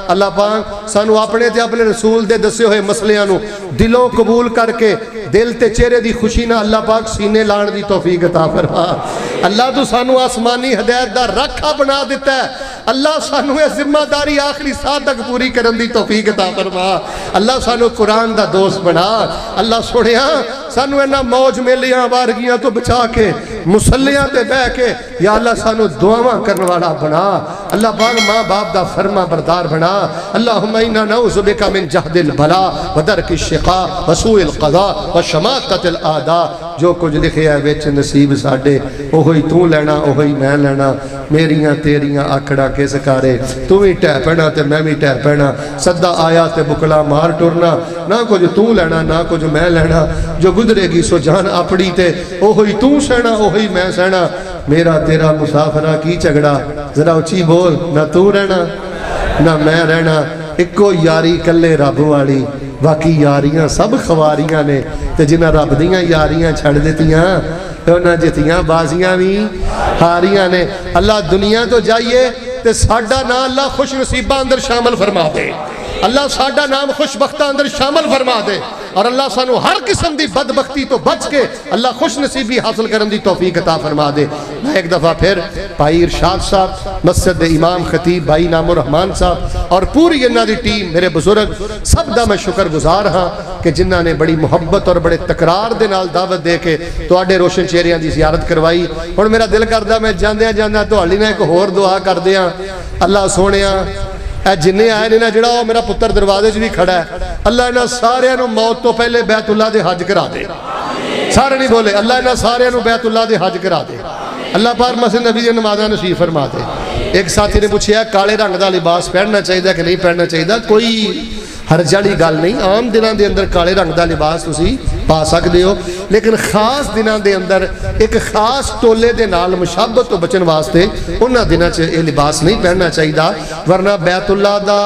اللہ پاک سانو اپنے تے اپنے رسول دے دسے ہوئے مسئلیاں نو دلوں قبول کر کے دل تے چہرے دی خوشی نہ اللہ پاک سینے لان دی توفیق عطا فرما۔ اللہ تو سانو آسمانی ہدایت دا رکھا بنا دیتا ہے، اللہ سانو یہ ذمہ داری آخری سال تک پوری کرن دی توفیق عطا فرما۔ اللہ سانو قرآن دا دوست بنا، اللہ سوڑیاں سانو اینا موج میلیاں وارگیاں تو بچا کے مسلیاں تے بہ کے یا اللہ سانو دعاواں کرنے والا بنا، اللہ پاک ماں باپ دا فرما بردار بنا۔ اللہم اینا نعوذ بکا من جہد البلا ودرک الشقاء وسوء القضاء وشماتت الاعداء۔ جو کچھ لکھے ہے ویچ نصیب ساڑے اوہی تو لینا اوہی میں لینا، میریاں تیریاں آکڑا کے سکارے، تو ہی ٹہ پینا تے میں بھی ٹہ پینا، صدہ آیا تے بکلا مار ٹورنا، نہ کچھ تو لینا نہ کچھ میں لینا، جو گزرے گی سو جان اپڑی تے اوہی تو سہنا اوہی میں سہنا، میرا تیرا مسافرہ کی چگڑا، ذرا اچھی بول، نہ تو رہنا نہ میں رہنا، اکو یاری کلے رب والی، باقی یاریاں سب خواریاں نے، تے جنہ رب دیاں یاریاں چھڑ دیتیاں انہاں جتیاں بازیاں بھی ہاریاں نے۔ اللہ دنیا تو جائیے تے ساڈا نا اللہ خوش نصیبہ اندر شامل فرما دے، اللہ ساڈا نام خوش بختہ اندر شامل فرما دے، اور اللہ سانو ہر قسم دی بدبختی تو بچ کے اللہ خوش نصیبی حاصل کرن دی توفیق عطا فرما دے۔ میں ایک دفعہ پھر بھائی ارشاد صاحب، مسجد امام خطیب بھائی نام الرحمان صاحب اور پوری انہاں دی ٹیم، میرے بزرگ سب دا میں شکر گزار ہاں کہ جنہاں نے بڑی محبت اور بڑے تقرار دے نال دعوت دے کے تواڈے روشن چہریاں دی زیارت کروائی۔ اور میرا دل کردا میں جاندیاں جاندیاں تہاڈی نال ایک ہور دعا کر دیاں، اللہ سونیاں اے جنہیں آئے نے نا جڑا وہ میرا پتر دروازے بھی کھڑا ہے، اللہ انہاں سارے انہوں موت تو پہلے بیت اللہ دے حج کرا دے، سارے نہیں بولے، اللہ انہاں سارے انہوں بیت اللہ دے حج کرا دے، اللہ پاک مسجد نبی دے نمازاں نصیب فرما دے۔ ایک ساتھی نے پوچھا کالے رنگ دا لباس پہننا چاہیے کہ نہیں پہننا چاہیے، کوئی ہرج والی گل نہیں، عام دنوں دے اندر کالے رنگ دا لباس تسی پا سکدے ہو، لیکن خاص دنوں دے اندر ایک خاص ٹولے دے نال مشابہت تو بچن واسطے انہاں دنوں چ یہ لباس نہیں پہننا چاہیے، ورنہ بیت اللہ دا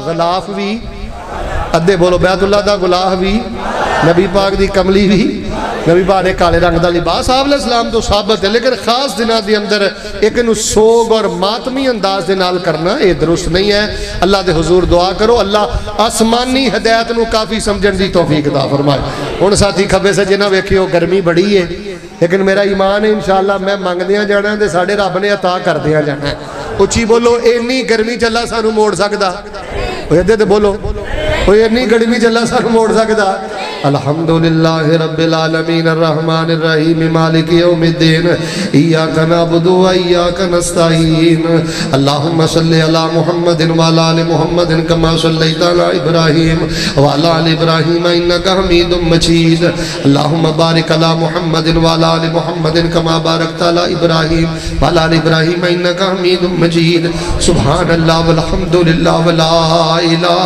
غلاف بھی ادھے بولو، بیت اللہ دا غلاف بھی، نبی پاک دی کملی بھی، نبی پاک نے کالے رنگ دا لباس آپ علیہ السلام تو ثابت ہے، لیکن خاص دنوں دے اندر ایک نو سوگ اور ماتمی انداز دے نال کرنا یہ درست نہیں ہے۔ اللہ دے حضور دعا کرو اللہ آسمانی ہدایت نو کافی سمجھن دی توفیق عطا فرمائے۔ ہن ساتھی کھبے سجے نہ ویکھیو گرمی بڑی ہے، لیکن میرا ایمان ہے انشاءاللہ میں منگدیاں جانا تے ساڈے رب نے عطا کردیاں جانا ہے۔ اچھی بولو اینی گرمی چ اللہ سانو موڑ سکدا، اوے ادھے تے بولو اوے اینی گرمی چ اللہ سانو موڑ سکدا۔ الحمدللہ رب العالمین الرحمن الرحیم مالک یوم الدین ایاک نعبد و ایاک نستعین اللہم صلی علی محمد وعلی آل محمد کما صلیت علی ابراہیم وعلی آل ابراہیم انک حمید مجید اللہم بارک علی محمد وعلی آل محمد کما بارکت علی ابراہیم وعلی آل ابراہیم انک حمید مجید سبحان اللہ والحمدللہ ولا الہ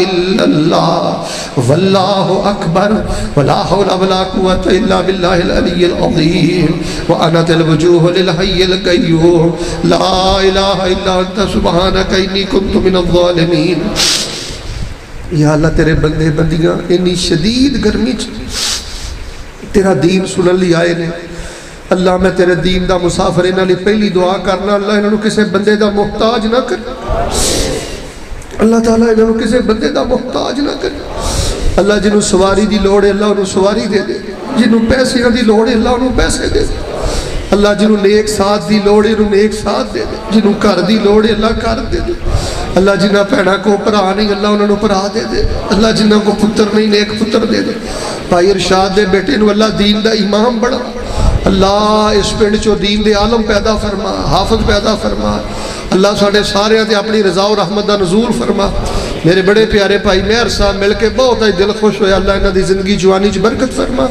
الا اللہ واللہ اکبر ولا حول ولا قوة الا باللہ العلی العظیم وانت الوجوہ للحی القیوم لا الہ الا انت سبحانک انی کنت من الظالمین۔ یا اللہ تیرے بندے بندیاں انی شدید گرمی تیرا دین سنن لی آئے نے، اللہ میں تیرے دین دا مسافر انہاں لی پہلی دعا کرنا اللہ انہوں کسے بندے دا محتاج نہ کر، اللہ تعالیٰ انہوں کسے بندے دا محتاج نہ کر، اللہ جنہوں سواری دی لوڑے اللہ انہوں سواری دے دے، جنہوں پیسے دی لوڑے اللہ انہوں پیسے دے دے، اللہ جنہوں نیک ساتھ دی لوڑے انہوں نیک ساتھ دے دے، جنہوں کر دی لوڑے اللہ کر دے دے، اللہ جنہ پہنا کو پرا نہیں اللہ انہوں پرا دے دے، اللہ جنہ کو پتر نہیں نیک پتر دے دے۔ بھائی ارشاد دے بیٹے انہوں اللہ دین دا امام بڑھا، اللہ اس پنڈ چو دین دے عالم پیدا فرما، حافظ پیدا فرما، اللہ ساڑھے سارے ہیں اپنی رضا و رحمت دا نزول فرما۔ میرے بڑے پیارے بھائی مہر صاحب مل کے بہت ہی دل خوش ہویا، اللہ انہاں دی زندگی جوانی چ برکت فرما،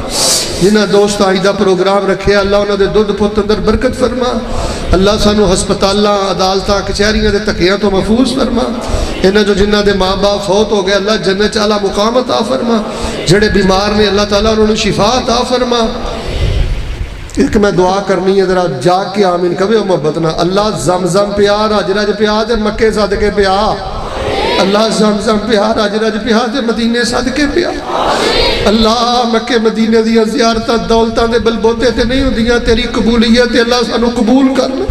جنہاں دوست آئیدہ پروگرام رکھے اللہ انہاں دے دودھ پت اندر برکت فرما، اللہ سانو ہسپتالاں عدالتاں کچہریاں دے تکیاں تو محفوظ فرما، انہاں جو جنہاں دے ماں باپ فوت ہو گئے اللہ جنت اعلیٰ مقام عطا فرما، جڑے بیمار نے اللہ تعالیٰ انہوں نے شفا عطا فرما۔ ایک میں دعا کرنی ہے ذرا جاگ کے آمین کبھی محبت نہ، اللہ زمزم پیا رج رج پیا تے مکے صدقے پیا، اللہ زمزم پیا رج رج پیا تے مدینے صدقے پیا، اللہ مکے مدینے دیا زیارتاں دولتاں دے بلبوتے تے نہیں ہوندیاں، تیری قبولیت اللہ سانو قبول کرنا،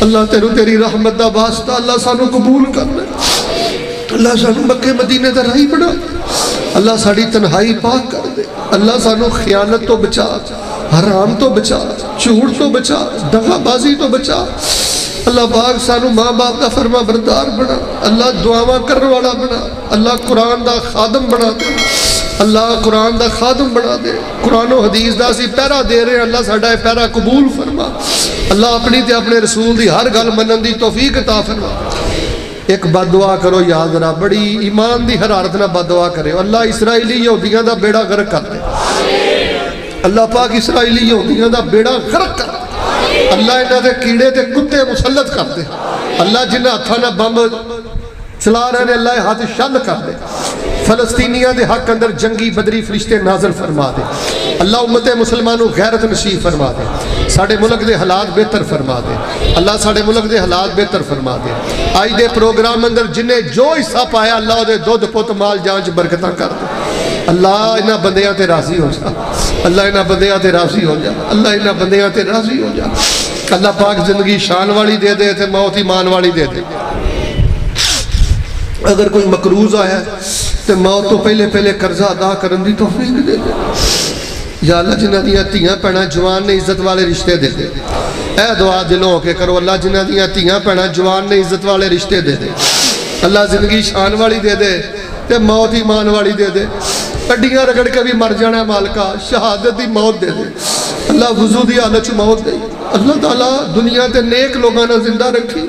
اللہ تیری رحمت دا واسطہ اللہ سانو قبول کرنا، اللہ سانو مکے مدینے دا راہی بنا دے، اللہ ساڑی تنہائی پاک کر دے، اللہ سانو خیانت تو بچا، حرام تو بچا، جھوٹ تو بچا، دغا بازی تو بچا، اللہ پاک سانو ماں باپ دا فرما بردار بنا، اللہ دعاواں کرنے والا بنا، اللہ قرآن دا خادم بنا دے، اللہ قرآن دا خادم بنا دے، قرآن و حدیث دا سی پیرا دے رہے ہیں، اللہ ساڑا پیرا قبول فرما، اللہ اپنی تے اپنے رسول دی ہر گل منن دی توفیق عطا فرما۔ ایک بد دعا کرو یاد رہا، بڑی ایمان دی حرارت نہ بد دعا کرے، اللہ اسرائیلی یہودیاں دا بیڑا غرق کر دے، اللہ پاک اسرائیلی یہودیاں دا بیڑا غرق کر دے، اللہ انہاں دے کیڑے تے کتے مسلط کر دے، اللہ جنہاں ہتھاں نہ بم چلا رہے ہیں اللہ ہاتھ شل کر دے، فلسطینیاں دے حق اندر جنگی بدری فرشتے نازل فرما دے، اللہ امت مسلمانوں غیرت نصیب فرما دے، ساڑے ملک دے حالات بہتر فرما دے، اللہ ساڑے ملک دے حالات بہتر فرما دے، آج دے پروگرام اندر جنہیں جو حصہ پایا اللہ دے دودھ پوت مال جانچ برکتاں کر دے، اللہ انہاں بندیاں تے راضی ہو جا، اللہ انہاں بندیاں تے راضی ہو جا، اللہ انہاں بندیاں تے راضی ہو جا، اللہ پاک زندگی شان والی دے دے تے موت ایمان والی دے دے، اگر کوئی مقروض آیا تو موت تو پہلے پہلے قرضہ ادا کرن دی توفیق دے دے، یا اللہ جنہاں دیاں تیاں پینا جوان نے عزت والے رشتے دے دے، اے دعا دلوں ہو کے کرو، اللہ جنہاں دیاں تیاں پینا جوان نے عزت والے رشتے دے دے، اللہ زندگی شان والی دے دے تے موت ایمان والی دے دے، اڈیاں رگڑ کے بھی مر جانا مالکا، شہادت دی موت دے دے، اللہ وضو دی حالت چ موت دے، اللہ تعالیٰ دنیا تے نیک لوگاں نہ زندہ رکھی،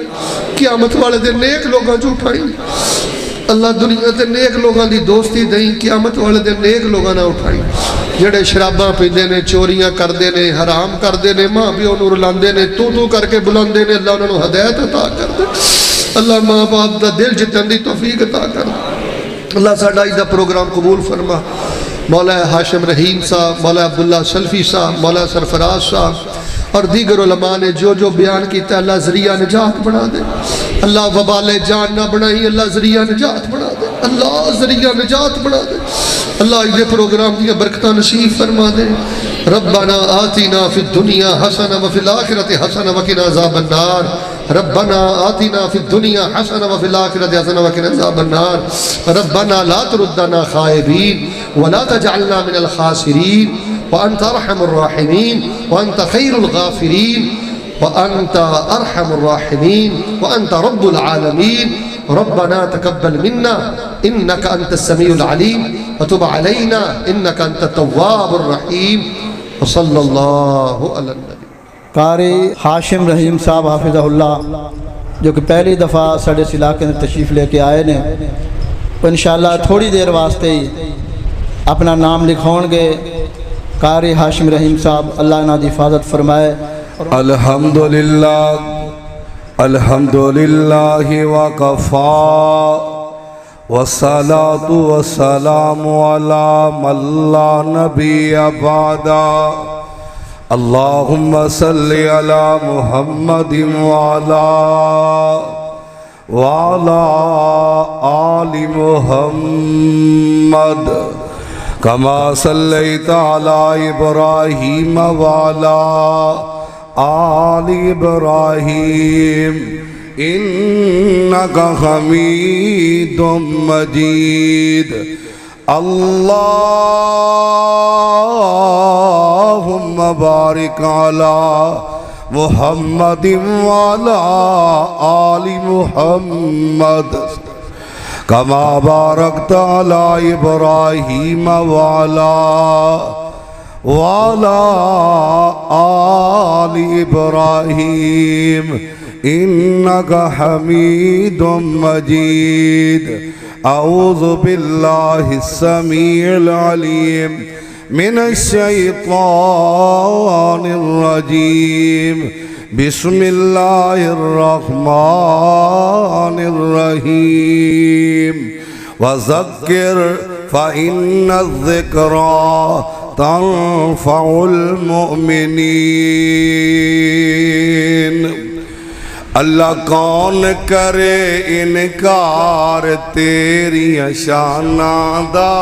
قیامت والے دے نیک لوگاں چ اٹھائی، اللہ دنیا تے نیک لوگاں دی دوستی دیں، قیامت والے دے نیک لوگاں نہ اٹھائی، جڑے شراباں پیندے نے، چوریاں کردے نے، حرام کردے نے، ماں پیو نوں رلاندے نے، تو کر کے بلاندے نے، اللہ انہاں نوں ہدایت عطا کر دے، اللہ ماں باپ دا دل جتن دی توفیق عطا کر دے، اللہ ساڈا اس دا پروگرام قبول فرما، مولا ہاشم رحیم صاحب، مولا عبداللہ سلفی صاحب، مولا سرفراز صاحب اور دیگر علماء نے جو جو بیان کیتا ہے اللہ ذریعہ نجات بنا دے، اللہ وبال جان نہ بنائی، اللہ ذریعہ نجات بنا دے، اللہ ذریعہ نجات بنا دے، اللہ اس پروگرام دیا برکتہ نصیب فرما دے، ربنا آتنا فی الدنیا حسنہ وفی الآخرۃ حسنہ وقنا عذاب النار، ربنا آتنا فی الدنیا حسنہ وفی الآخرۃ حسنہ وقنا عذاب النار، ربنا لا تردنا خائبین ولا تجعلنا من الخاسرین وأنت أرحم الراحمين وأنت خير الغافرين وأنت أرحم الراحمين وأنت رب العالمين، ربنا تقبل منا إنك أنت السميع العليم وتب علينا إنك أنت التواب الرحيم وصلى الله على النبي۔ قاری ہاشم رحیم صاحب حافظہ اللہ جو کہ پہلی دفعہ ساڑے اس علاقے میں تشریف لے کے آئے نے، وہ انشاءاللہ تھوڑی دیر واسطے ہی اپنا نام لکھون گے۔ قاری ہاشم رحیم صاحب اللہ انہاں دی حفاظت فرمائے۔ الحمدللہ الحمدللہ وکفا والصلاة والسلام علی من لا نبی بعدا، اللہم صلی علی محمد وعلی آل محمد کما صلیت علی ابراہیم وعلی آل ابراہیم انکا حمید مجید، اللہم بارک علی محمد وعلی آل محمد کما بارکت علی ابراہیم وعلی آل ابراہیم انکا حمید مجید۔ اعوذ باللہ السمیع العلیم من الشیطان الرجیم، بسم اللہ الرحمن الرحیم، وذکر فإن الذکرى تنفع المؤمنین۔ اللہ کون کرے انکار تیری شاناں دا،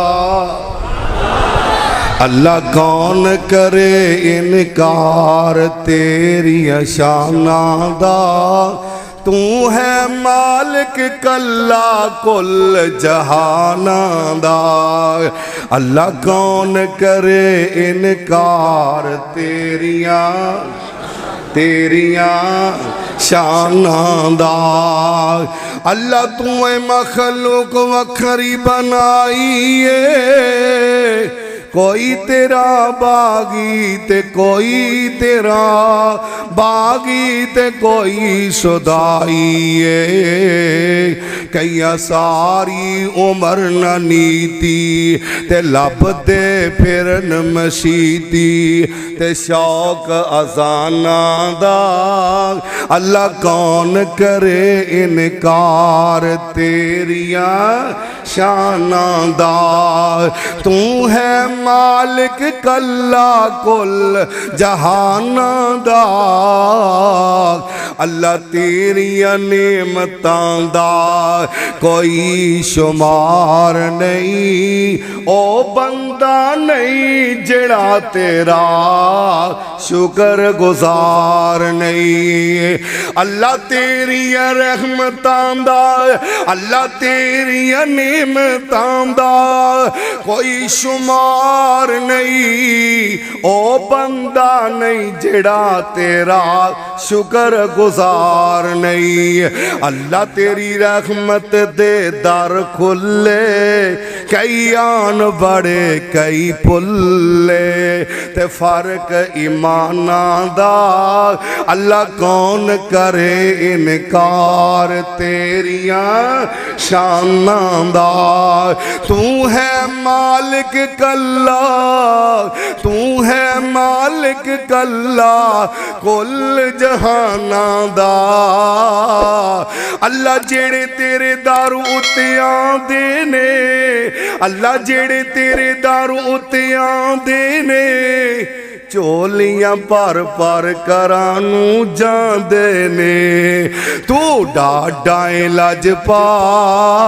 اللہ کون کرے انکار تیری شاناں دا، تو ہے مالک کلا کل جہاناں دا اللہ کون کرے انکار تیریاں شاناں دا اللہ تو ہے مخلوق وکھری بنائیے کوئی تیرا باغی تے کوئی تیرا باغی تے کوئی شدائی کیا ساری عمر نہ نیتی تے لب دے پھرن مشیتی تے شوق ازانا دا اللہ کون کرے انکار تیریاں شاناں دا تو ہے مالک کلا کل جہاناں دا اللہ تیریاں نعمتاں دا کوئی شمار نہیں او بندہ نہیں جڑا تیرا شکر گزار نہیں اللہ تیریاں رحمتاں دا اللہ تیریاں نعمتاں دا کوئی شمار نہیں او بندہ نہیں جڑا تیرا شکر گزار نہیں اللہ تیری رحمت دے در کھلے کئی آن بڑے کئی پلے تے فرق ایماناں دا اللہ کون کرے انکار تیریاں شاناں دا تو ہے مالک کلا تو ہے مالک کلا کل جہاناں دا اللہ جیڑے تیرے دارو اتیاں دینے اللہ جیڑے تیرے دارو اتیاں دینے چولیاں پر کرانو جان دینے تو ڈاڈائیں لاجپال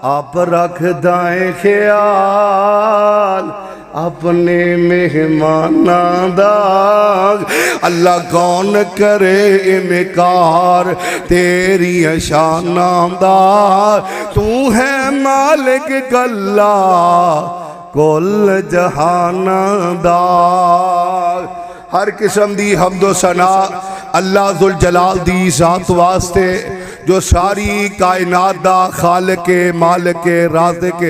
آپ رکھ دائیں خیال اپنے مہماناں دا اللہ کون کرے انکار تیری شاناں دا تو ہے مالک کلا کل جہاناں دا ہر قسم دی حمد و ثنا اللہ ذوالجلال دی ذات واسطے جو ساری کائنات دا خالق مالک رازق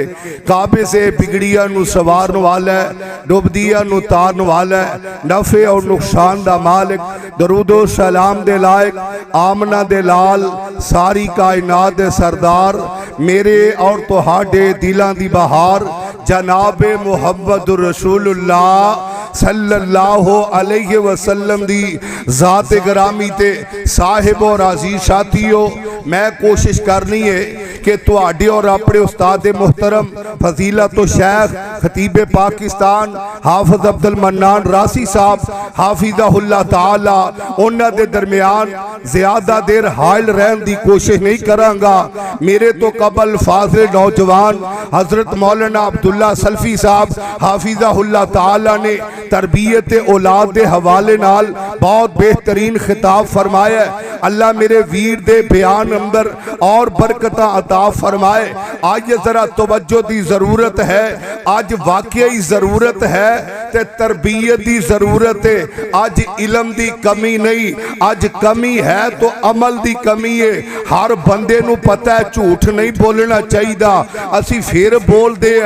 کعبے سے بگڑیا نو سوارن والا ہے ڈوبدیا نو تارن والا ہے نفع اور نقصان دا مالک درود و سلام دے لائق آمنہ دے لال ساری کائنات دے سردار میرے اور تہاڈے دلاں دی بہار جناب محمد رسول اللہ صلی اللہ علیہ وسلم دی ذات گرامی تے صاحب اور عزیز ساتھیو میں کوشش کرنی ہے کہ تواڈے اور اپنے استاد محترم فضیلت و شیخ خطیب پاکستان حافظ عبد المنان راسی صاحب حافظہ اللہ تعالی انہاں دے درمیان زیادہ دیر حائل رہن دی کوشش نہیں کروں گا میرے تو قبل فاضل نوجوان حضرت مولانا عبداللہ سلفی صاحب حافظہ اللہ تعالی نے تربیت اولاد دے حوالے نال بہت بہترین خطاب فرمایا ہے اللہ میرے ویر دے بیان اندر اور برکتہ عطا فرمائے آج ذرا توجہ دی ضرورت ہے آج واقعی ضرورت ہے تے تربیت دی ضرورت ہے آج علم دی کمی نہیں آج کمی ہے تو عمل دی کمی ہے ہر بندے نو پتہ ہے جھوٹ نہیں بولنا چاہیے دا اسی پھر بول دے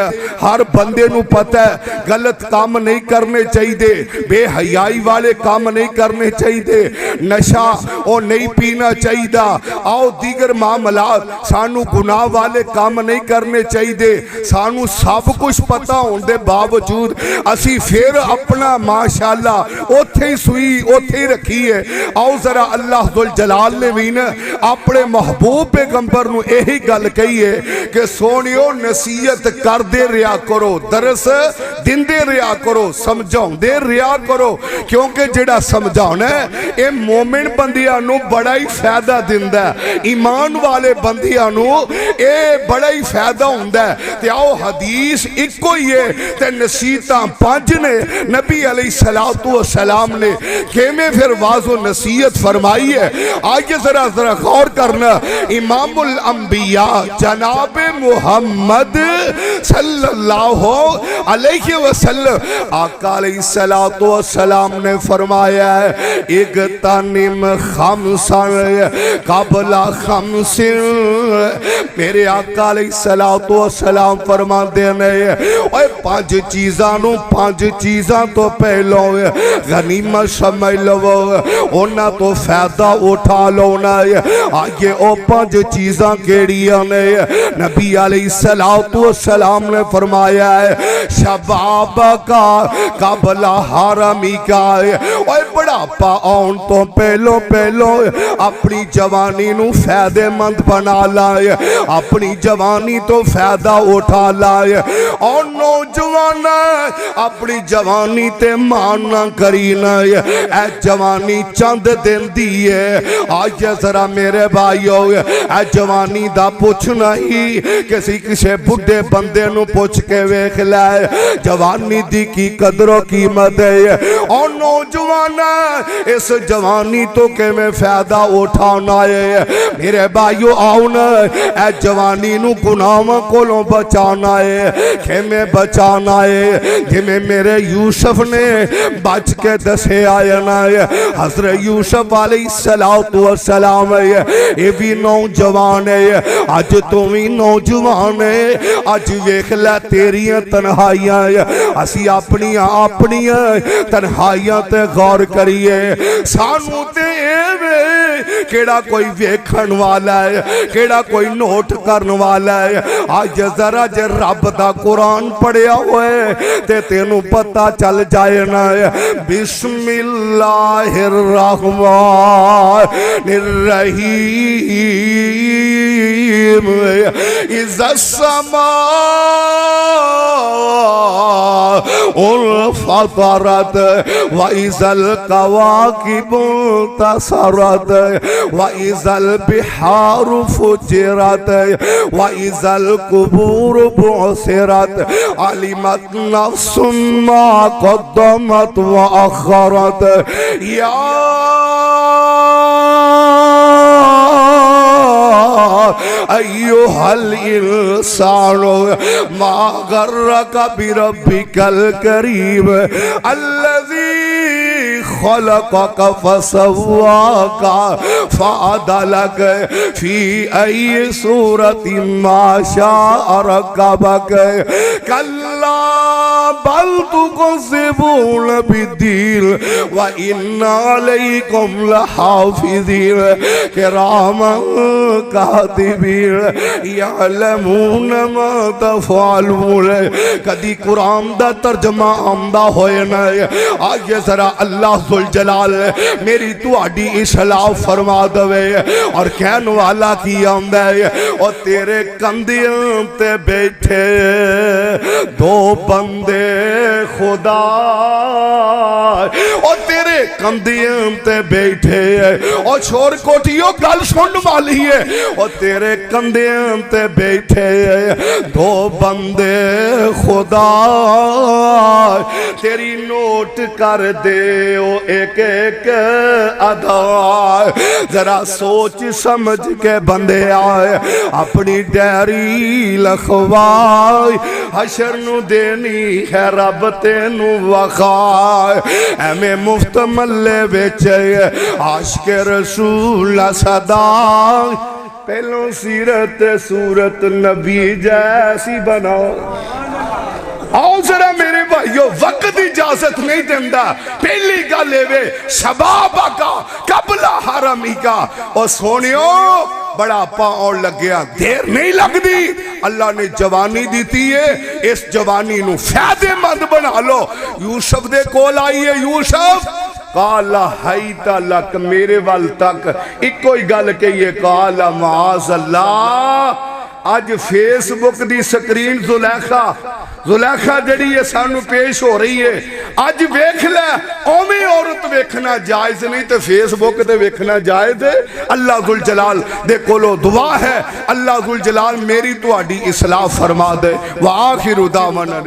ہر بندے نو پتہ ہے غلط کام نہیں کرنے چاہیے بے حیائی والے کام نہیں کرنے چاہیے نشہ او نہیں پینا چاہیے دا آؤ دیگر معاملات سانو گناہ والے کام نہیں کرنے چاہیے سانو سب کچھ پتہ ہون دے باوجود اسی پھر اپنا ماشاءاللہ اوتھے ہی سوئی اوتھے ہی رکھی ہے آؤ ذرا اللہ ذوالجلال نے بھی نا اپنے محبوب پیغمبر نو یہی گل کہی ہے کہ سونیو نصیحت کر دے ریا کرو درس دن دے ریا کرو سمجھاؤں دے ریا کرو کیونکہ جڑا سمجھاؤنا ہے اے مومن بندیاں نو بڑا ہی فائدہ دیندہ ہے ایمان والے بندیاں نو اے بڑا ہی فائدہ ہوندہ ہے تے آؤ حدیث ایک کو ہی ہے تے نصیحتاں پانچ نے نبی علیہ السلام نے کیمیں پھر واضح و نصیحت فرمائی ہے. آئیے ذرا غور کرنا. امام الانبیاء جناب محمد صلی اللہ علیہ وسلم آقا علیہ السلام نے فرمایا ہے اغتنم خمسا قبل خمس. میرے آقا علیہ السلام فرما دینے اوہ پانچ چیزاں تو پہلو غنیمت سمجھ لو اونا تو فائدہ اٹھا لونا. آئیے او پانچ چیزاں کیڑیاں نے نبی علیہ السلام نے فرمایا ہے شباب کا قبل حرمی کا. اوہ بڑھاپا آن تو پہلو اپنی جوانی نو فائدے مند بنا لائے, اپنی جوانی تو فائدہ اٹھا لائے. اور نوجوان اپنی جوانی تے ماننا کرینا اے جوانی چند دن دیئے. آج ذرا میرے بھائیو اے جوانی دا پوچھنا ہی کسی بڑھے بندے نو پوچھ کے ویکھ لائے جوانی دی کی قدر و قیمت ہے. اور نوجوان اس جوانی تو کہ میں فائدہ اٹھانا ہے. میرے بھائیو آؤنا اے جوانی نو گناہوں کولوں بچانا ہے کہ میں بچانا ہے جمیں میرے یوسف نے بچ کے دسے آیا نا ہے. حضرت یوسف علیہ السلام ہے یہ بھی نوجوان ہے. آج تم ہی نوجوان ہے. آج ویکھ لے تیریاں تنہائیاں ہے. اسی اپنی تنہائیاں تے غور کریے. سانو تے کیڑا کوئی ویکھن والا ہے, کیڑا کوئی نوٹ کرن والا ہے. آج ذرا جے رب دا قرآن پڑھیا ہوئے تے تینوں پتہ چل جائے نا ہے. بسم اللہ الرحمن الرحیم اذا السماء انفطرت وَإِذَا الْكَوَاكِبُ انتَثَرَتْ وَإِذَا الْبِحَارُ فُجِّرَتْ وَإِذَا الْقُبُورُ بُعْثِرَتْ عَلِمَتْ نَفْسٌ مَا قَدَّمَتْ وَأَخَّرَتْ. یا ایوہ الانسان ما غرک بربک الکریم الذی خلقک فسواک فعدلک فی ای صورت ما شاء رکبک. کلا بل تکذبون بالدین وَإِنَّ عَلَيْكُمْ لَحَافِظِينَ كِرَامًا کاتبین یعلمون ما تفعلون. کدی قرآن دا ترجمہ آمدہ ہوئے نا. آئیے ذرا اللہ ذوالجلال میری تو آڈی اصلاح فرما دوے اور کہن والا کی آمدہ ہے اور تیرے کندیاں تے بیٹھے دو بندے خدا اور تیرے کندیاں تے بیٹھے اور چھوڑ کوٹیوں گل سن والی ہے اور تیرے کندیاں تے بیٹھے دو بندے خدا تیری نوٹ کر دے او ایک ایک ادا. ذرا سوچ سمجھ کے بندے آئے اپنی ڈیری لکھوائے حشر نو دینی ہے رب تینو وخائے. ایمیں مفت ملے بیچے عاشق رسول صدا پہلوں سیرت صورت نبی جیسی بناؤ. آؤ ذرا میرے بھائیو وقت اجازت نہیں دیندہ. پہلی گل لے شبابہ کا قبل حرمی کا. اور سونیو بڑا پاؤں لگ گیا دیر نہیں لگ دی. اللہ نے جوانی دیتی ہے اس جوانی نو فائدے مند بنا لو. یوسف دے کول آئیے یوسف قالا حیتا لک میرے وال تک ایک کوئی گل کہیے قالا معاذ اللہ. آج فیس بک دی سکرین زلیخہ جڑی ہے سانو پیش ہو رہی ہے. آج ویکھ لے اومی عورت ویکھنا جائز نہیں تے فیس بک تے ویکھنا جائز ہے. اللہ ذوالجلال دے کولو دعا ہے اللہ ذوالجلال میری تو آڈی اصلاح فرما دے. وآخر دعوانا